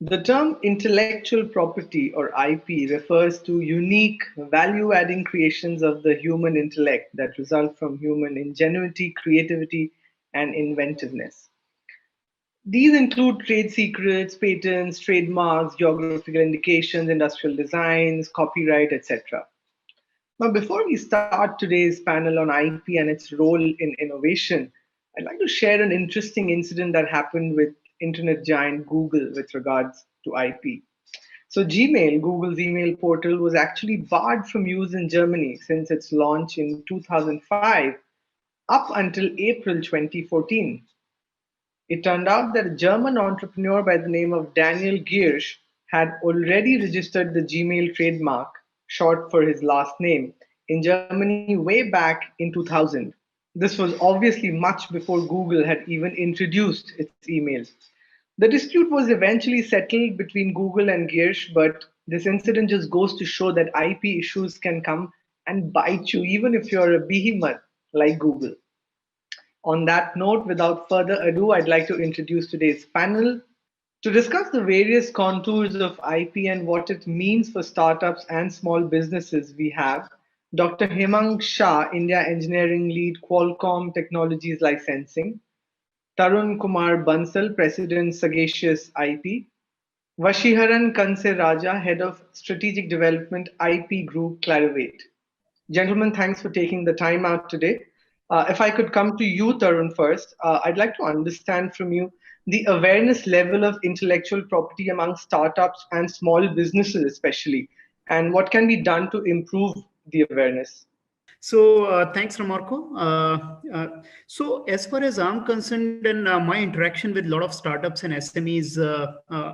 The term intellectual property or IP refers to unique value adding creations of the human intellect that result from human ingenuity, creativity, and inventiveness. These include trade secrets, patents, trademarks, geographical indications, industrial designs, copyright, etc. Now, before we start today's panel on IP and its role in innovation, I'd like to share an interesting incident that happened with internet giant Google with regards to IP. So, Gmail, Google's email portal, was actually barred from use in Germany since its launch in 2005 up until April 2014. It turned out that a German entrepreneur by the name of Daniel Giersch had already registered the Gmail trademark, short for his last name, in Germany way back in 2000. This was obviously much before Google had even introduced its emails. The dispute was eventually settled between Google and Giersch, but this incident just goes to show that IP issues can come and bite you, even if you're a behemoth like Google. On that note, without further ado, I'd like to introduce today's panel. To discuss the various contours of IP and what it means for startups and small businesses, we have Dr. Hemang Shah, India Engineering Lead, Qualcomm Technologies Licensing, Tarun Kumar Bansal, President, Sagacious IP, Vashiharan Kanse Raja, Head of Strategic Development, IP Group, Clarivate. Gentlemen, thanks for taking the time out today. If I could come to you, Tarun, first, I'd like to understand from you the awareness level of intellectual property among startups and small businesses, especially, and what can be done to improve the awareness. So thanks, Ramarco. So as far as I'm concerned and my interaction with a lot of startups and SMEs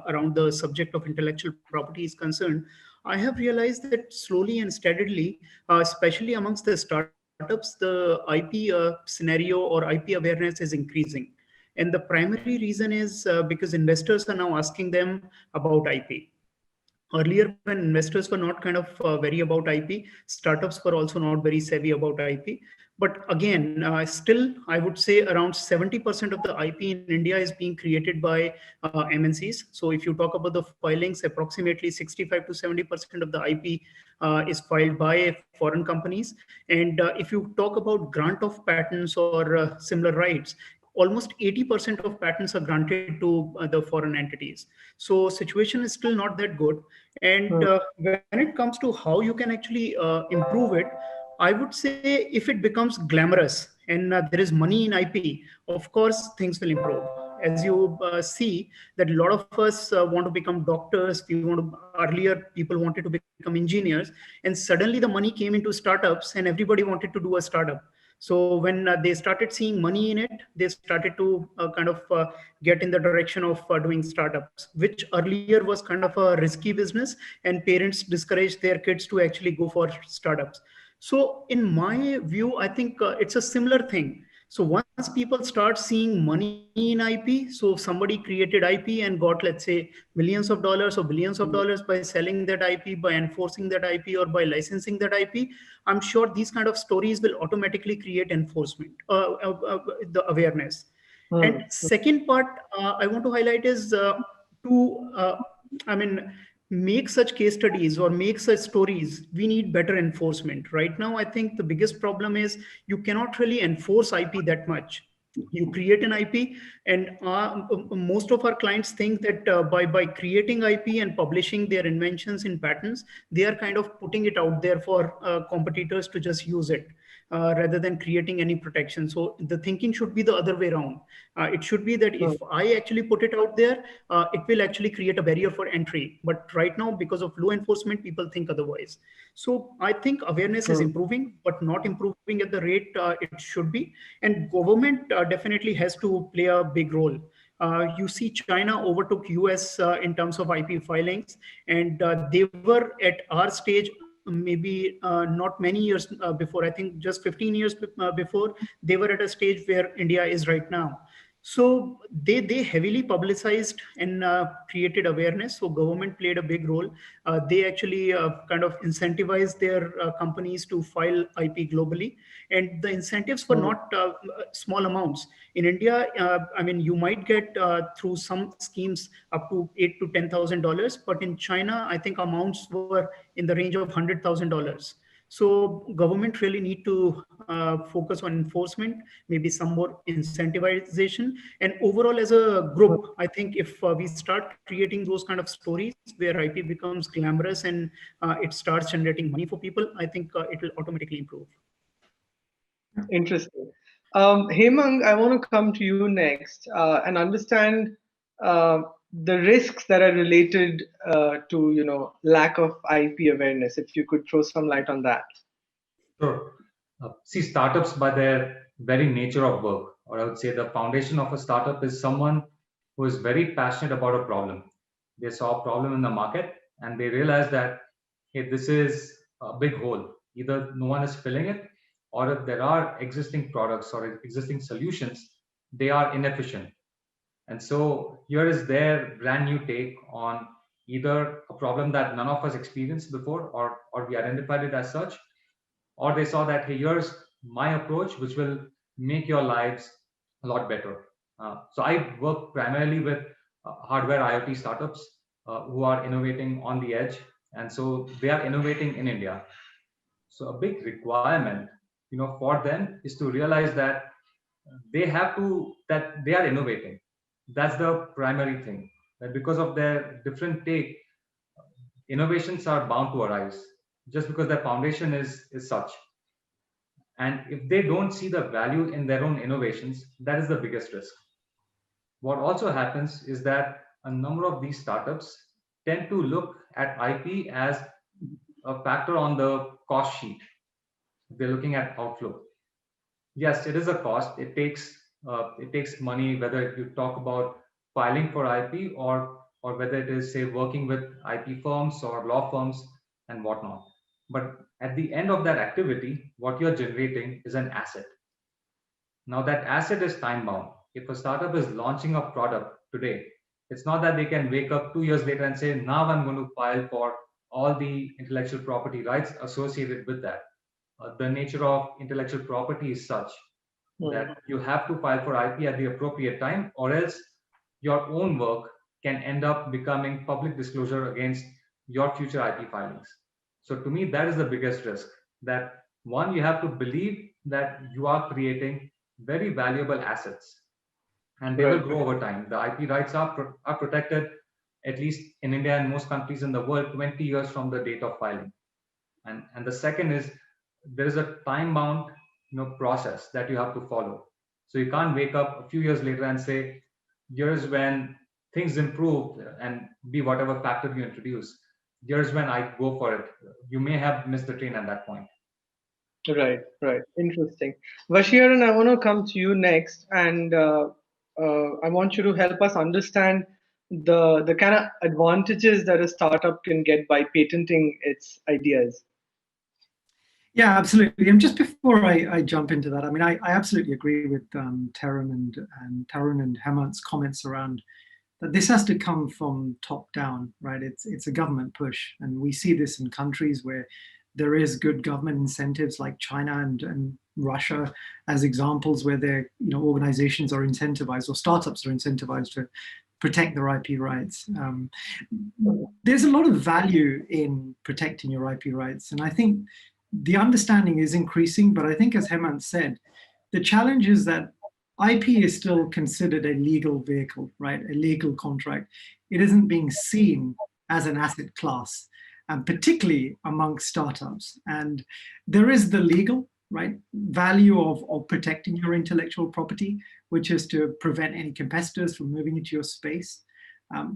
around the subject of intellectual property is concerned, I have realized that slowly and steadily, especially amongst the startups, the IP scenario or IP awareness is increasing. And the primary reason is because investors are now asking them about IP. Earlier, when investors were not kind of very about IP, startups were also not very savvy about IP. But again, still, I would say around 70% of the IP in India is being created by MNCs. So if you talk about the filings, approximately 65 to 70% of the IP is filed by foreign companies. And if you talk about grant of patents or similar rights, almost 80% of patents are granted to the foreign entities. So situation is still not that good. And when it comes to how you can actually improve it, I would say if it becomes glamorous and there is money in IP, of course, things will improve. As you see that a lot of us want to become doctors, we want to, earlier people wanted to become engineers, and suddenly the money came into startups and everybody wanted to do a startup. So when they started seeing money in it, they started to kind of get in the direction of doing startups, which earlier was kind of a risky business, and parents discouraged their kids to actually go for startups. So in my view, I think it's a similar thing. So once people start seeing money in IP, so somebody created IP and got, let's say, millions of dollars or billions of dollars by selling that IP, by enforcing that IP, or by licensing that IP, I'm sure these kind of stories will automatically create enforcement, the awareness. And second part I want to highlight is I mean, make such case studies or make such stories, we need better enforcement. Right now, I think the biggest problem is you cannot really enforce IP that much. You create an IP, and most of our clients think that by creating IP and publishing their inventions in patents, they are kind of putting it out there for competitors to just use it. Rather than creating any protection. So the thinking should be the other way around. It should be that if I actually put it out there, it will actually create a barrier for entry. But right now, because of law enforcement, people think otherwise. So I think awareness is improving, but not improving at the rate it should be. And government definitely has to play a big role. You see China overtook US in terms of IP filings, and they were at our stage maybe not many years before. I think just 15 years before, they were at a stage where India is right now. So they heavily publicized and created awareness. So government played a big role. They actually kind of incentivized their companies to file IP globally, and the incentives were Hmm. not small amounts. In India, I mean, you might get through some schemes up to $8,000 to $10,000, but in China, I think amounts were in the range of $100,000. So government really need to focus on enforcement, maybe some more incentivization, and overall as a group, I think if we start creating those kind of stories where IP becomes glamorous and it starts generating money for people, I think it will automatically improve. Interesting. Hemang, I want to come to you next and understand the risks that are related to, lack of IP awareness. If you could throw some light on that. Sure. See, startups, by their very nature of work, or I would say the foundation of a startup, is someone who is very passionate about a problem. They saw a problem in the market and they realized that, hey, this is a big hole. Either no one is filling it, or if there are existing products or existing solutions, they are inefficient. And so here is their brand new take on either a problem that none of us experienced before, or we identified it as such, or they saw that, hey, here's my approach which will make your lives a lot better. So I work primarily with hardware IoT startups who are innovating on the edge, and so they are innovating in India. So a big requirement, for them is to realize that they are innovating. That's the primary thing, that because of their different take, innovations are bound to arise just because their foundation is such. And if they don't see the value in their own innovations, that is the biggest risk. What also happens is that a number of these startups tend to look at IP as a factor on the cost sheet. They're looking at outflow. Yes, it is a cost. It takes money, whether you talk about filing for IP, or whether it is, say, working with IP firms or law firms and whatnot. But at the end of that activity, what you're generating is an asset. Now, that asset is time bound. If a startup is launching a product today, it's not that they can wake up 2 years later and say, now I'm going to file for all the intellectual property rights associated with that. The nature of intellectual property is such Hmm. that you have to file for IP at the appropriate time, or else your own work can end up becoming public disclosure against your future IP filings. So, to me, that is the biggest risk. That one, you have to believe that you are creating very valuable assets, and they will Right. grow over time. The IP rights are protected, at least in India and most countries in the world, 20 years from the date of filing. And the second is, there is a time bound process that you have to follow. So you can't wake up a few years later and say, here's when things improve, and be whatever factor you introduce, here's when I go for it. You may have missed the train at that point. Right, right. Interesting. Vashiran, I want to come to you next, and I want you to help us understand the kind of advantages that a startup can get by patenting its ideas. Yeah, absolutely. And just before I jump into that, I mean, I absolutely agree with Tarun and Hemant's comments around that this has to come from top down, right? It's a government push, and we see this in countries where there is good government incentives, like China and Russia, as examples where their organizations are incentivized, or startups are incentivized to protect their IP rights. There's a lot of value in protecting your IP rights, and I think the understanding is increasing. But I think, as Hemant said, the challenge is that IP is still considered a legal vehicle, right? A legal contract. It isn't being seen as an asset class, and particularly amongst startups. And there is the legal, right, value of protecting your intellectual property, which is to prevent any competitors from moving into your space.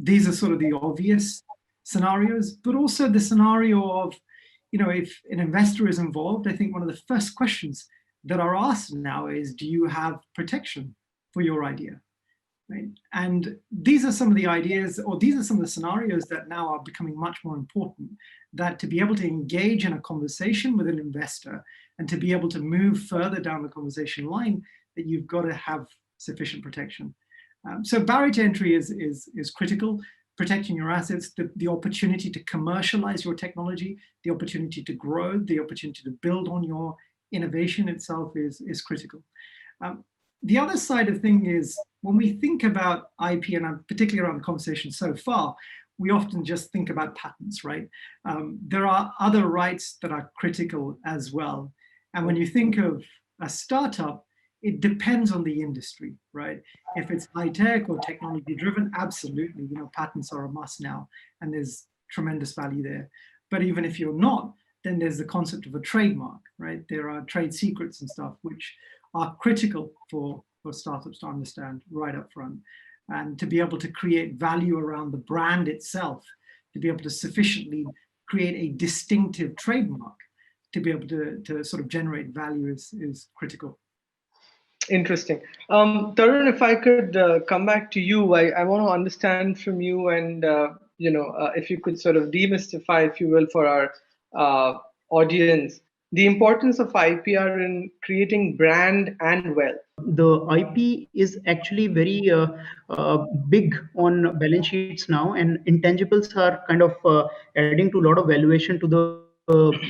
These are sort of the obvious scenarios, but also the scenario of, if an investor is involved, I think one of the first questions that are asked now is, do you have protection for your idea? Right? And these are some of the ideas, or these are some of the scenarios that now are becoming much more important, that to be able to engage in a conversation with an investor and to be able to move further down the conversation line, that you've got to have sufficient protection. So barrier to entry is critical. Protecting your assets, the opportunity to commercialize your technology, the opportunity to grow, the opportunity to build on your innovation itself is critical. The other side of thing is when we think about IP, and particularly around the conversation so far, we often just think about patents, right? There are other rights that are critical as well. And when you think of a startup, it depends on the industry, right? If it's high tech or technology driven, absolutely, you know, patents are a must now, and there's tremendous value there. But even if you're not, then there's the concept of a trademark, right? There are trade secrets and stuff which are critical for startups to understand right up front, and to be able to create value around the brand itself, to be able to sufficiently create a distinctive trademark, to be able to sort of generate value is critical. Interesting. Tarun, if I could come back to you, I want to understand from you, and if you could sort of demystify, if you will, for our audience, the importance of IPR in creating brand and wealth. The IP is actually very big on balance sheets now, and intangibles are kind of adding to a lot of valuation to the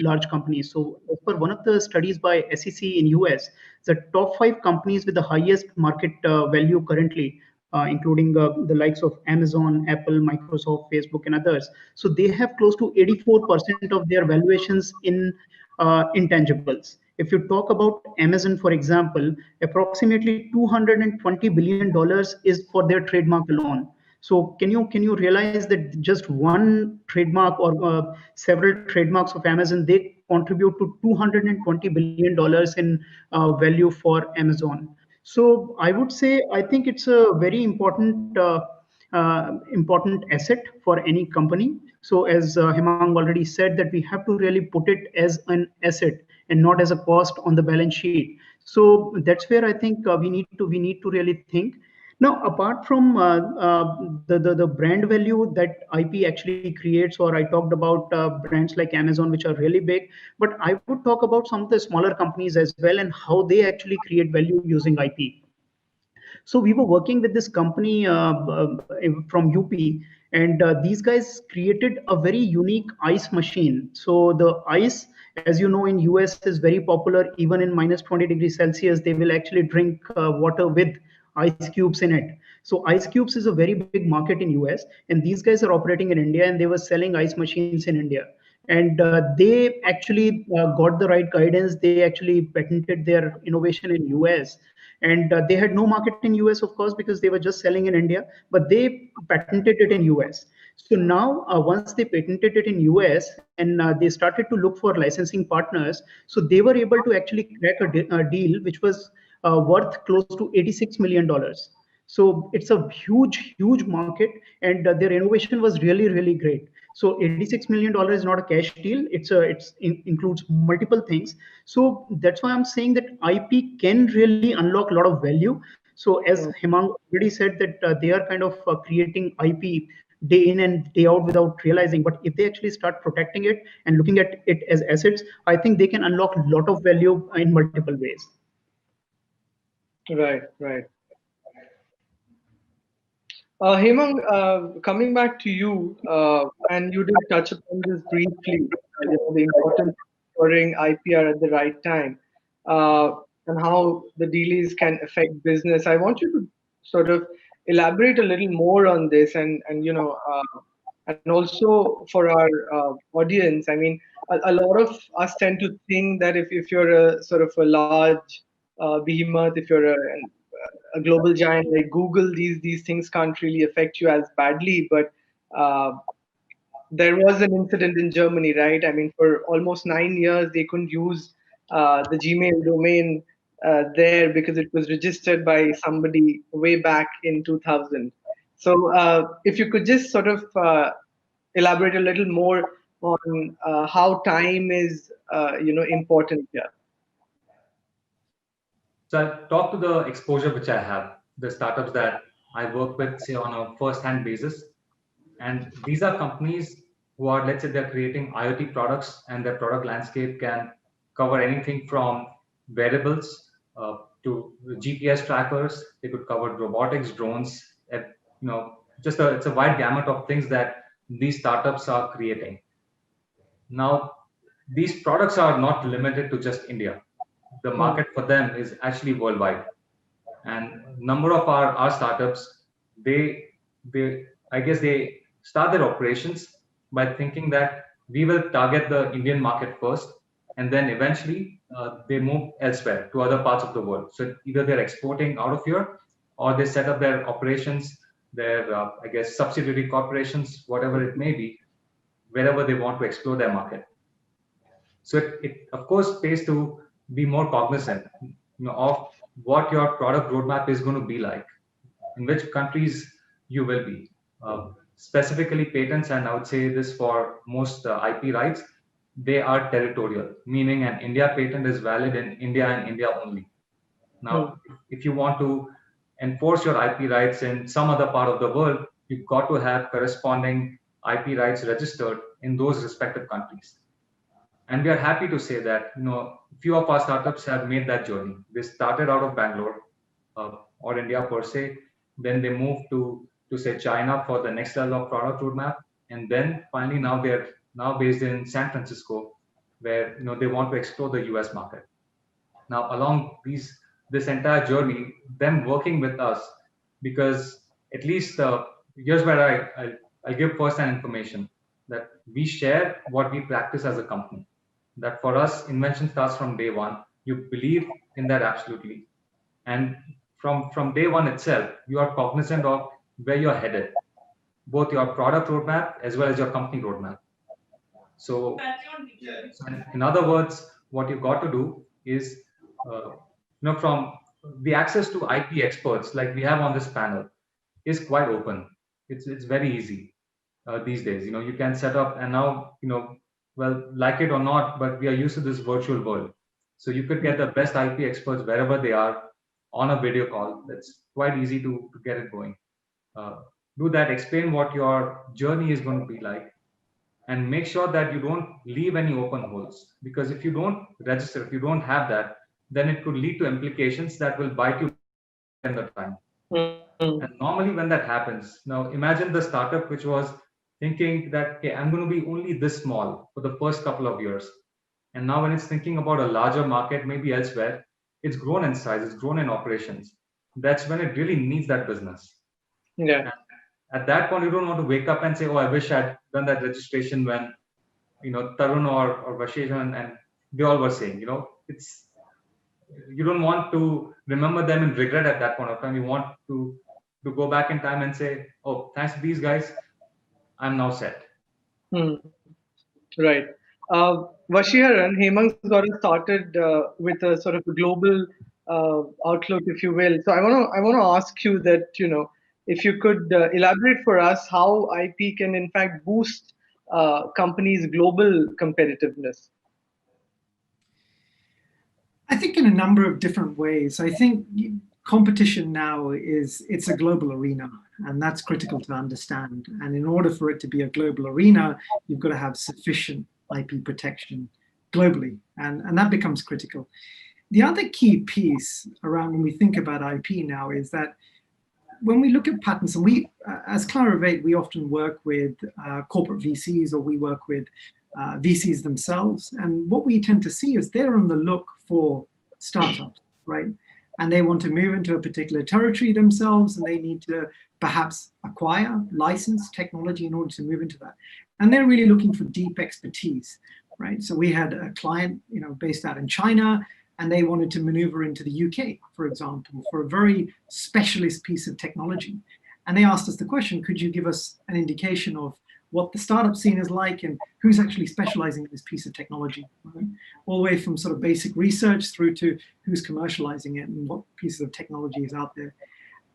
large companies. So, as per one of the studies by SEC in US, the top 5 companies with the highest market value currently, including the likes of Amazon, Apple, Microsoft, Facebook, and others. So they have close to 84% of their valuations in intangibles. If you talk about Amazon, for example, approximately $220 billion is for their trademark alone. So can you realize that just one trademark or several trademarks of Amazon, they contribute to $220 billion in value for Amazon. So I would say I think it's a very important asset for any company. So as Hemang already said, that we have to really put it as an asset and not as a cost on the balance sheet. So that's where I think we need to really think. Now, apart from the brand value that IP actually creates, or I talked about brands like Amazon, which are really big, but I would talk about some of the smaller companies as well and how they actually create value using IP. So we were working with this company from UP, and these guys created a very unique ice machine. So the ice, as you know, in US is very popular. Even in minus 20 degrees Celsius, they will actually drink water with ice cubes in it. So ice cubes is a very big market in US, and these guys are operating in India, and they were selling ice machines in India. And they actually got the right guidance. They actually patented their innovation in US, and they had no market in US, of course, because they were just selling in India, but they patented it in US. So now once they patented it in US, and they started to look for licensing partners, so they were able to actually crack a deal which was worth close to $86 million. So it's a huge market, and their innovation was really great. So $86 million is not a cash deal. It's includes multiple things. So that's why I'm saying that IP can really unlock a lot of value. So as Hemang already said, that they are kind of creating IP day in and day out without realizing. But if they actually start protecting it and looking at it as assets, I think they can unlock a lot of value in multiple ways. Right. Hemang, coming back to you, and you did touch upon this briefly, the importance of securing IPR at the right time, and how the deals can affect business. I want you to sort of elaborate a little more on this, and also for our audience. I mean, a lot of us tend to think that if you're a sort of a large behemoth, if you're a global giant like Google, these things can't really affect you as badly. But uh, there was an incident in Germany, right? I mean, for almost 9 years, they couldn't use the Gmail domain there because it was registered by somebody way back in 2000. So, if you could just sort of elaborate a little more on how time is, important here. So I talk to the exposure which I have, the startups that I work with, say on a first-hand basis. And these are companies who are, let's say, they're creating IoT products, and their product landscape can cover anything from wearables to GPS trackers. They could cover robotics, drones, it's a wide gamut of things that these startups are creating. Now, these products are not limited to just India. The market for them is actually worldwide. And number of our startups, they I guess they start their operations by thinking that we will target the Indian market first, and then eventually they move elsewhere to other parts of the world. So either they're exporting out of here, or they set up their operations, their I guess subsidiary corporations, whatever it may be, wherever they want to explore their market. So it of course pays to be more cognizant, of what your product roadmap is going to be like, in which countries you will be. Specifically patents, and I would say this for most IP rights, they are territorial, meaning an India patent is valid in India and India only. Now, if you want to enforce your IP rights in some other part of the world, you've got to have corresponding IP rights registered in those respective countries. And we are happy to say that few of our startups have made that journey. They started out of Bangalore or India per se, then they moved to say China for the next level of product roadmap, and then finally now they're now based in San Francisco, where they want to explore the US market. Now along this entire journey, them working with us, because at least here's where I give first-hand information, that we share what we practice as a company. That for us, invention starts from day one. You believe in that absolutely, and from day one itself, you are cognizant of where you're headed, both your product roadmap as well as your company roadmap. So in other words, what you've got to do is, from the access to IP experts like we have on this panel is quite open. It's very easy these days. You can set up, and now well, like it or not, but we are used to this virtual world. So you could get the best IP experts wherever they are on a video call. That's quite easy to get it going. Do that, explain what your journey is going to be like, and make sure that you don't leave any open holes. Because if you don't register, if you don't have that, then it could lead to implications that will bite you in the time. And normally when that happens, now imagine the startup which was thinking that, okay, I'm going to be only this small for the first couple of years. And now when it's thinking about a larger market, maybe elsewhere, it's grown in size, it's grown in operations. That's when it really needs that business. Yeah. And at that point, you don't want to wake up and say, oh, I wish I'd done that registration when, Tarun or Vashesh and they all were saying, you don't want to remember them in regret at that point of time. You want to go back in time and say, oh, thanks to these guys, I'm now set. Right. Vashiharan, Hemant's got us started with a sort of a global outlook, if you will. So I want to ask you that, if you could elaborate for us how IP can in fact boost companies' global competitiveness. I think in a number of different ways. I think competition now it's a global arena, and that's critical to understand. And in order for it to be a global arena, you've got to have sufficient IP protection globally, and that becomes critical. The other key piece around when we think about IP now is that when we look at patents, and we, as Clarivate, we often work with corporate VCs, or we work with VCs themselves. And what we tend to see is they're on the look for startups, right? And they want to move into a particular territory themselves, and they need to perhaps acquire, license technology in order to move into that. And they're really looking for deep expertise, right? So we had a client, based out in China, and they wanted to maneuver into the UK, for example, for a very specialist piece of technology. And they asked us the question, could you give us an indication of what the startup scene is like and who's actually specializing in this piece of technology, right? All the way from sort of basic research through to who's commercializing it and what pieces of technology is out there.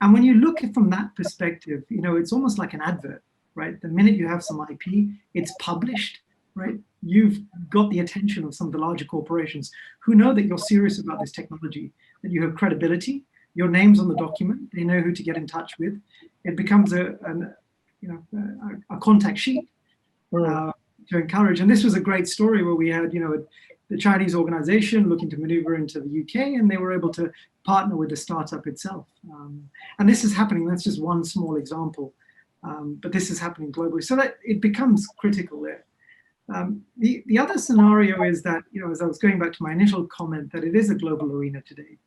And when you look at it from that perspective, it's almost like an advert, right? The minute you have some IP, it's published, right? You've got the attention of some of the larger corporations who know that you're serious about this technology, that you have credibility, your name's on the document, they know who to get in touch with. It becomes a contact sheet to encourage. And this was a great story where we had, the Chinese organization looking to maneuver into the UK, and they were able to partner with the startup itself. And this is happening. That's just one small example, but this is happening globally. So that it becomes critical there. The other scenario is that, as I was going back to my initial comment, that it is a global arena today.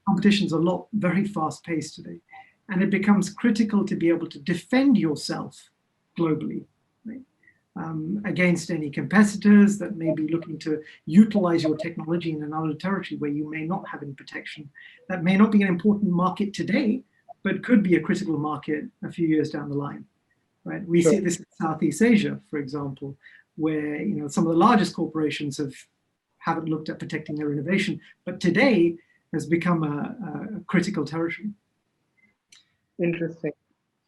Competition's very fast paced today, and it becomes critical to be able to defend yourself globally, right? Against any competitors that may be looking to utilize your technology in another territory where you may not have any protection. That may not be an important market today, but could be a critical market a few years down the line, right? We see this in Southeast Asia, for example, where some of the largest corporations haven't looked at protecting their innovation, but today has become a critical territory. Interesting.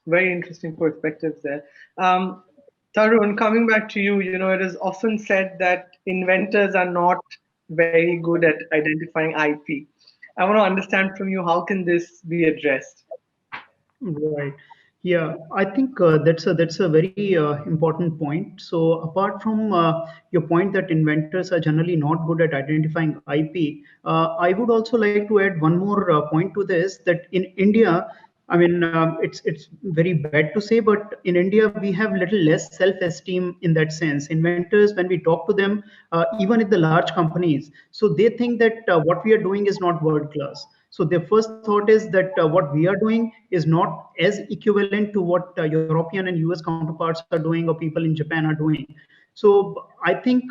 Very interesting perspectives there. Tarun, coming back to you, it is often said that inventors are not very good at identifying IP. I want to understand from you, how can this be addressed? Right. Yeah, I think that's a very important point. So apart from your point that inventors are generally not good at identifying IP, I would also like to add one more point to this, that in India, I mean, it's very bad to say, but in India we have little less self-esteem in that sense. Inventors, when we talk to them, even at the large companies, so they think that what we are doing is not world class. So their first thought is that what we are doing is not as equivalent to what European and US counterparts are doing or people in Japan are doing. So I think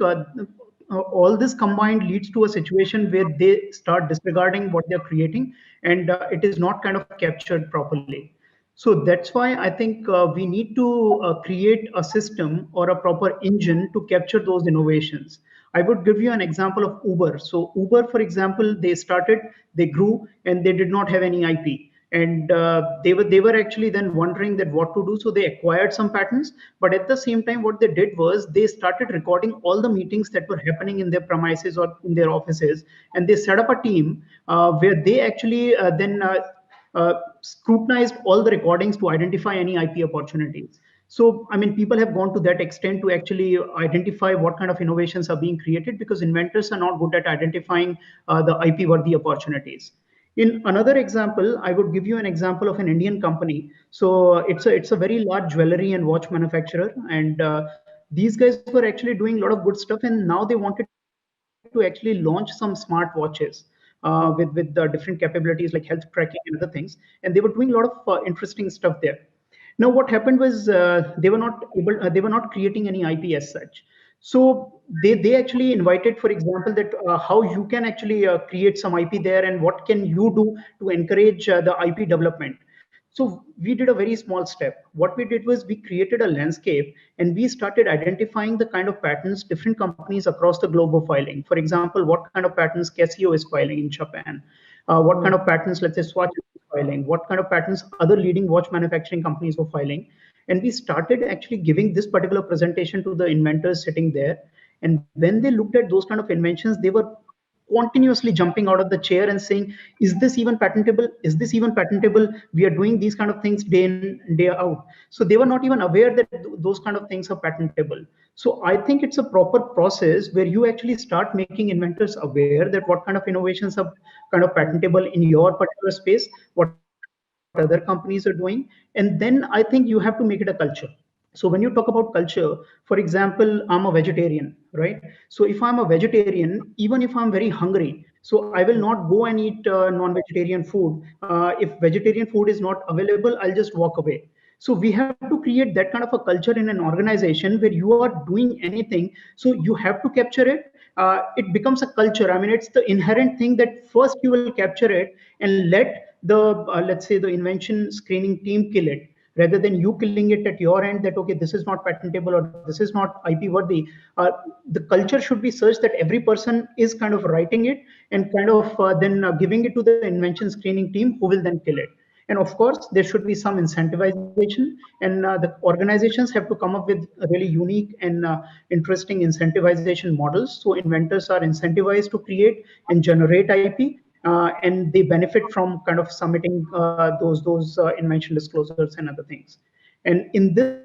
all this combined leads to a situation where they start disregarding what they're creating, and it is not kind of captured properly. So that's why I think we need to create a system or a proper engine to capture those innovations. I would give you an example of Uber. So Uber, for example, they grew, and they did not have any IP. And they were actually then wondering that what to do. So they acquired some patents, but at the same time, what they did was they started recording all the meetings that were happening in their premises or in their offices, and they set up a team where they actually then scrutinized all the recordings to identify any IP opportunities. So, I mean, people have gone to that extent to actually identify what kind of innovations are being created, because inventors are not good at identifying the IP worthy opportunities. In another example, I would give you an example of an Indian company. So it's a very large jewelry and watch manufacturer, and these guys were actually doing a lot of good stuff, and now they wanted to actually launch some smart watches with different capabilities like health tracking and other things, and they were doing a lot of interesting stuff there. Now, what happened was they were not creating any IP as such. So they actually invited, for example, that how you can actually create some IP there, and what can you do to encourage the IP development. So we did a very small step. What we did was we created a landscape, and we started identifying the kind of patents different companies across the globe were filing. For example, what kind of patents Casio is filing in Japan, what kind of patents, let's say, Swatch is filing, what kind of patents other leading watch manufacturing companies were filing. And we started actually giving this particular presentation to the inventors sitting there. And when they looked at those kind of inventions, they were continuously jumping out of the chair and saying, is this even patentable? Is this even patentable? We are doing these kind of things day in, day out. So they were not even aware that those kind of things are patentable. So I think it's a proper process where you actually start making inventors aware that what kind of innovations are kind of patentable in your particular space, what other companies are doing. And then I think you have to make it a culture. So when you talk about culture, for example, I'm a vegetarian, right? So if I'm a vegetarian, even if I'm very hungry, so I will not go and eat non-vegetarian food. If vegetarian food is not available, I'll just walk away. So we have to create that kind of a culture in an organization where you are doing anything, so you have to capture it. It becomes a culture. I mean, it's the inherent thing that first you will capture it and let the let's say the invention screening team kill it, rather than you killing it at your end, that okay, this is not patentable or this is not IP worthy. The culture should be such that every person is kind of writing it and kind of then giving it to the invention screening team, who will then kill it. And of course, there should be some incentivization, and the organizations have to come up with really unique and interesting incentivization models. So inventors are incentivized to create and generate IP, and they benefit from kind of submitting those invention disclosures and other things. And in this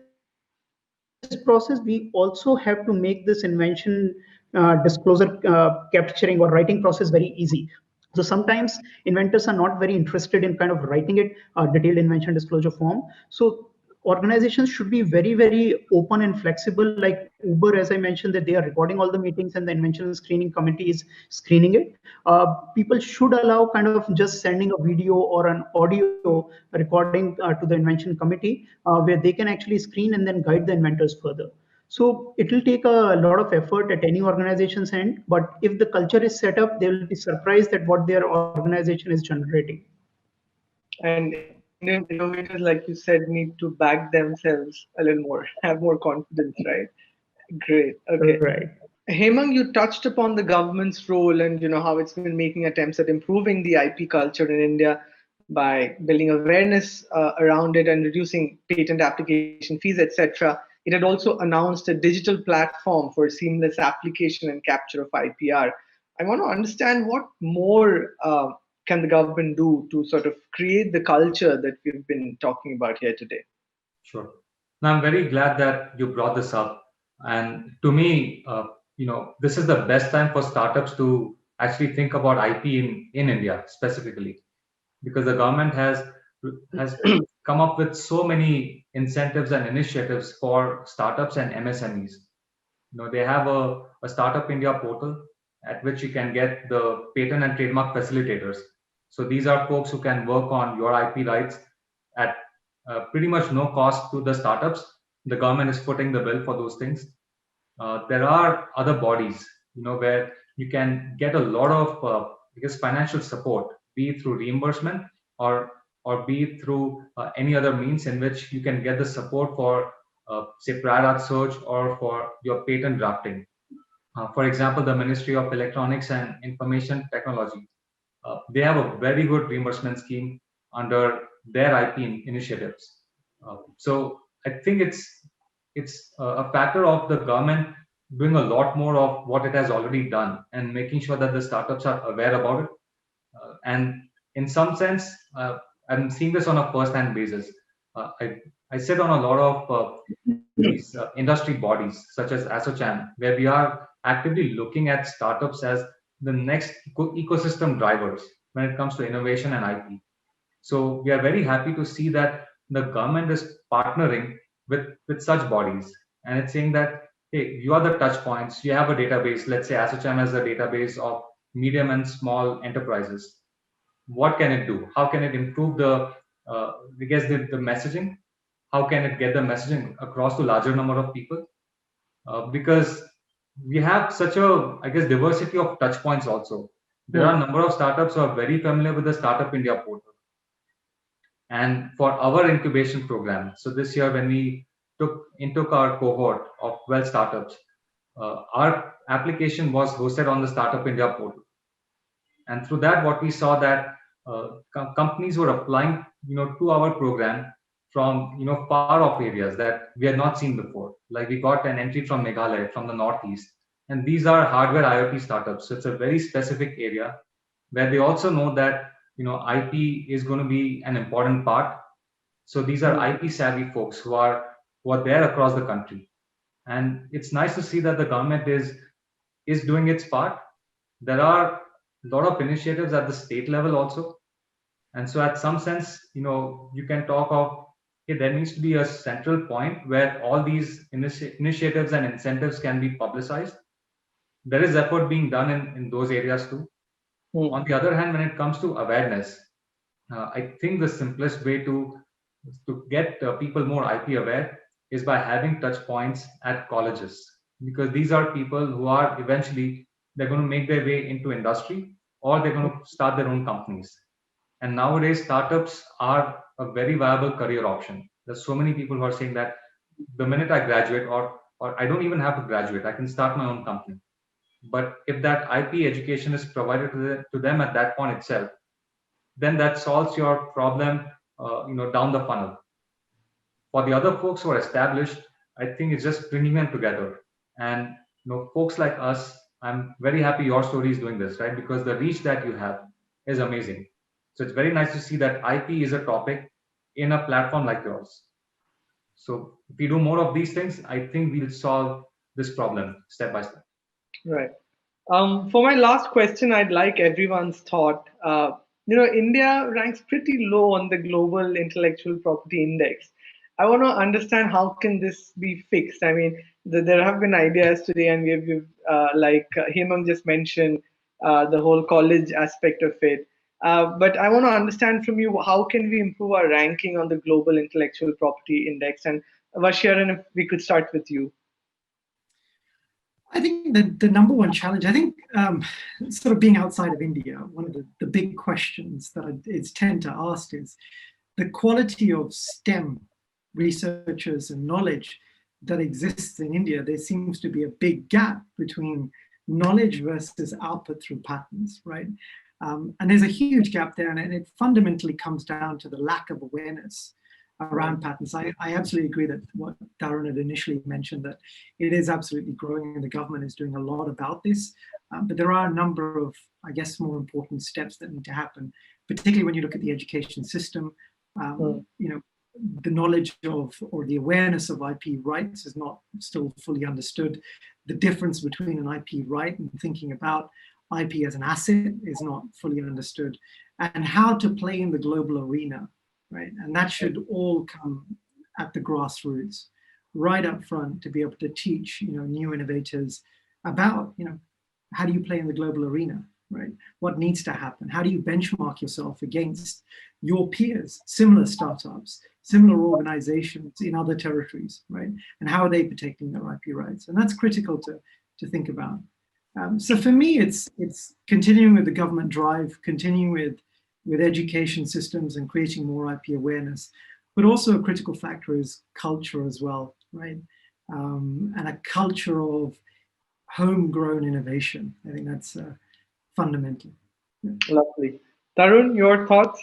process, we also have to make this invention kind of disclosure capturing or writing process very easy. So sometimes inventors are not very interested in kind of writing it detailed invention disclosure form. So organizations should be very, very open and flexible. Like Uber, as I mentioned, that they are recording all the meetings and the invention screening committee is screening it. People should allow kind of just sending a video or an audio recording to the invention committee where they can actually screen and then guide the inventors further. So it will take a lot of effort at any organization's end, but if the culture is set up, they will be surprised at what their organization is generating. And innovators, like you said, need to back themselves a little more, have more confidence, right? Great. Okay. Right. Hemang, you touched upon the government's role and how it's been making attempts at improving the IP culture in India by building awareness around it and reducing patent application fees, etc. It had also announced a digital platform for seamless application and capture of IPR. I want to understand what more can the government do to sort of create the culture that we've been talking about here today? Sure. Now, I'm very glad that you brought this up. And to me, this is the best time for startups to actually think about IP in India specifically, because the government has come up with so many incentives and initiatives for startups and MSMEs. They have a Startup India portal at which you can get the patent and trademark facilitators. So these are folks who can work on your IP rights at pretty much no cost to the startups. The government is footing the bill for those things. There are other bodies, where you can get a lot of, financial support, be it through reimbursement or be it through any other means in which you can get the support for, say, prior art search or for your patent drafting. For example, the Ministry of Electronics and Information Technology, they have a very good reimbursement scheme under their IP initiatives. So I think it's a factor of the government doing a lot more of what it has already done and making sure that the startups are aware about it. And in some sense, I'm seeing this on a first-hand basis. I sit on a lot of these industry bodies such as ASSOCHAM, where we are actively looking at startups as the next ecosystem drivers when it comes to innovation and IP. So we are very happy to see that the government is partnering with such bodies, and it's saying that, hey, you are the touch points, you have a database. Let's say ASSOCHAM has a database of medium and small enterprises. What can it do? How can it improve the messaging? How can it get the messaging across to larger number of people? Because we have such a, diversity of touch points also. There are a number of startups who are very familiar with the Startup India portal. And for our incubation program, so this year when we took our cohort of 12 startups, our application was hosted on the Startup India portal. And through that, what we saw that companies were applying, to our program from, far off areas that we had not seen before. Like we got an entry from Meghalaya, from the Northeast. And these are hardware IoT startups. So it's a very specific area where they also know that, IP is going to be an important part. So these are IP savvy folks who are there across the country. And it's nice to see that the government is doing its part. There are a lot of initiatives at the state level also. And so at some sense, you can talk of, hey, there needs to be a central point where all these initiatives and incentives can be publicized. There is effort being done in those areas too. On the other hand, when it comes to awareness, I think the simplest way to get people more IP aware is by having touch points at colleges, because these are people who are eventually, they're going to make their way into industry or they're going to start their own companies. And nowadays, startups are a very viable career option. There's so many people who are saying that the minute I graduate, or I don't even have to graduate, I can start my own company. But if that IP education is provided to them at that point itself, then that solves your problem, down the funnel. For the other folks who are established, I think it's just bringing them together. And folks like us, I'm very happy your story is doing this, right? Because the reach that you have is amazing. So it's very nice to see that IP is a topic in a platform like yours. So if we do more of these things, I think we'll solve this problem step by step. Right. For my last question, I'd like everyone's thought. India ranks pretty low on the global intellectual property index. I want to understand how can this be fixed. I mean, there have been ideas today, and we've Hemang just mentioned, the whole college aspect of it. But I want to understand from you, how can we improve our ranking on the global intellectual property index? And Vasharan, if we could start with you. I think the number one challenge, I think, sort of being outside of India, one of the big questions that it's tend to ask is the quality of STEM researchers and knowledge that exists in India. There seems to be a big gap between knowledge versus output through patents, right? And there's a huge gap there, and it fundamentally comes down to the lack of awareness around patents. I absolutely agree that what Darren had initially mentioned, that it is absolutely growing and the government is doing a lot about this. But there are a number of, I guess, more important steps that need to happen, particularly when you look at the education system. The knowledge of, or the awareness of IP rights is not still fully understood. The difference between an IP right and thinking about IP as an asset is not fully understood, and how to play in the global arena, right? And that should all come at the grassroots, right up front, to be able to teach, new innovators about, how do you play in the global arena, right? What needs to happen? How do you benchmark yourself against your peers, similar startups, similar organizations in other territories, right? And how are they protecting their IP rights? And that's critical to think about. So for me, it's continuing with the government drive, continuing with education systems and creating more IP awareness, but also a critical factor is culture as well, right? And a culture of homegrown innovation. I think that's fundamental. Yeah. Lovely. Tarun, your thoughts?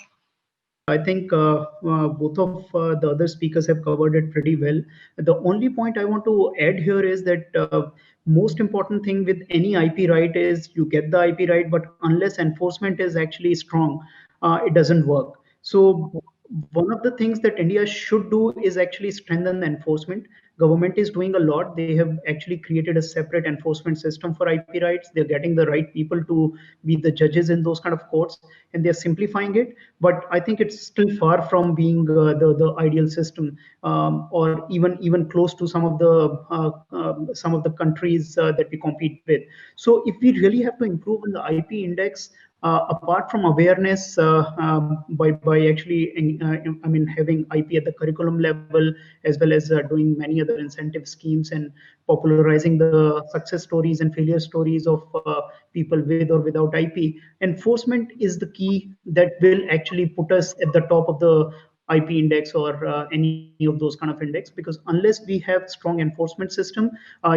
I think both of the other speakers have covered it pretty well. The only point I want to add here is that most important thing with any IP right is you get the IP right, but unless enforcement is actually strong, it doesn't work. So one of the things that India should do is actually strengthen the enforcement. Government is doing a lot. They have actually created a separate enforcement system for IP rights. They're getting the right people to be the judges in those kind of courts, and they're simplifying it. But I think it's still far from being the ideal system, or even close to some of the countries that we compete with. So if we really have to improve on the IP index, apart from awareness, by actually having IP at the curriculum level, as well as doing many other incentive schemes and popularizing the success stories and failure stories of people with or without IP, enforcement is the key that will actually put us at the top of the IP index or any of those kind of index. Because unless we have strong enforcement system,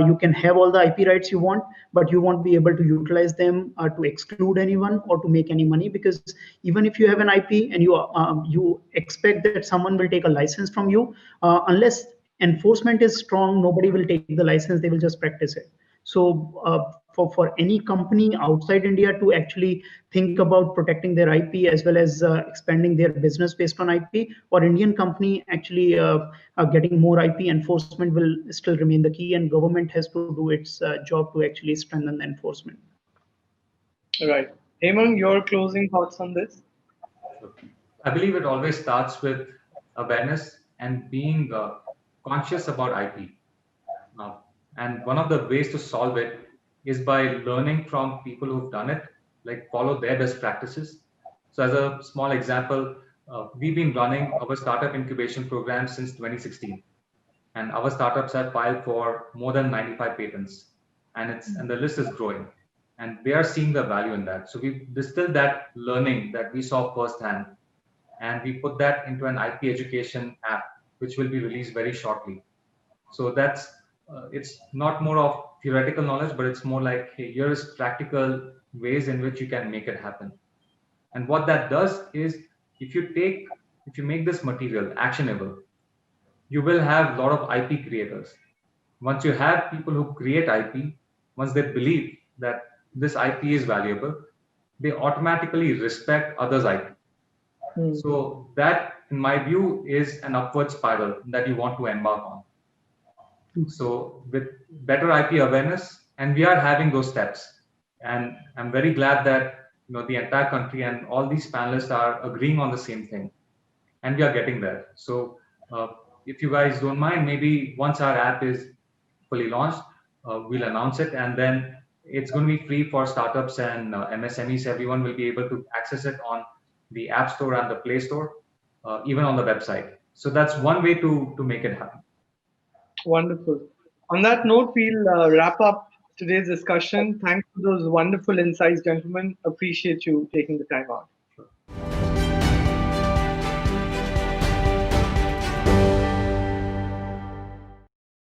you can have all the IP rights you want, but you won't be able to utilize them to exclude anyone or to make any money. Because even if you have an IP and you expect that someone will take a license from you, unless enforcement is strong, nobody will take the license. They will just practice it. So for any company outside India to actually think about protecting their IP as well as expanding their business based on IP, or Indian company actually getting more IP, enforcement will still remain the key, and government has to do its job to actually strengthen the enforcement. Right. Hemang, your closing thoughts on this? I believe it always starts with awareness and being conscious about IP. And one of the ways to solve it is by learning from people who've done it, like follow their best practices. So as a small example, we've been running our startup incubation program since 2016. And our startups have filed for more than 95 patents. And the list is growing. And we are seeing the value in that. So we distilled that learning that we saw firsthand, and we put that into an IP education app, which will be released very shortly. So that's it's not more of theoretical knowledge, but it's more like, hey, here's practical ways in which you can make it happen. And what that does is, if you make this material actionable, you will have a lot of IP creators. Once you have people who create IP, once they believe that this IP is valuable, they automatically respect others' IP. So that, in my view, is an upward spiral that you want to embark on. So with better IP awareness And we are having those steps. And I'm very glad that the entire country and all these panelists are agreeing on the same thing. And we are getting there. So if you guys don't mind, maybe once our app is fully launched, we'll announce it, and then it's going to be free for startups and MSMEs. Everyone will be able to access it on the App Store and the Play Store, even on the website. So that's one way to make it happen. Wonderful. On that note, we'll wrap up today's discussion. Thanks for those wonderful insights, gentlemen. Appreciate you taking the time out.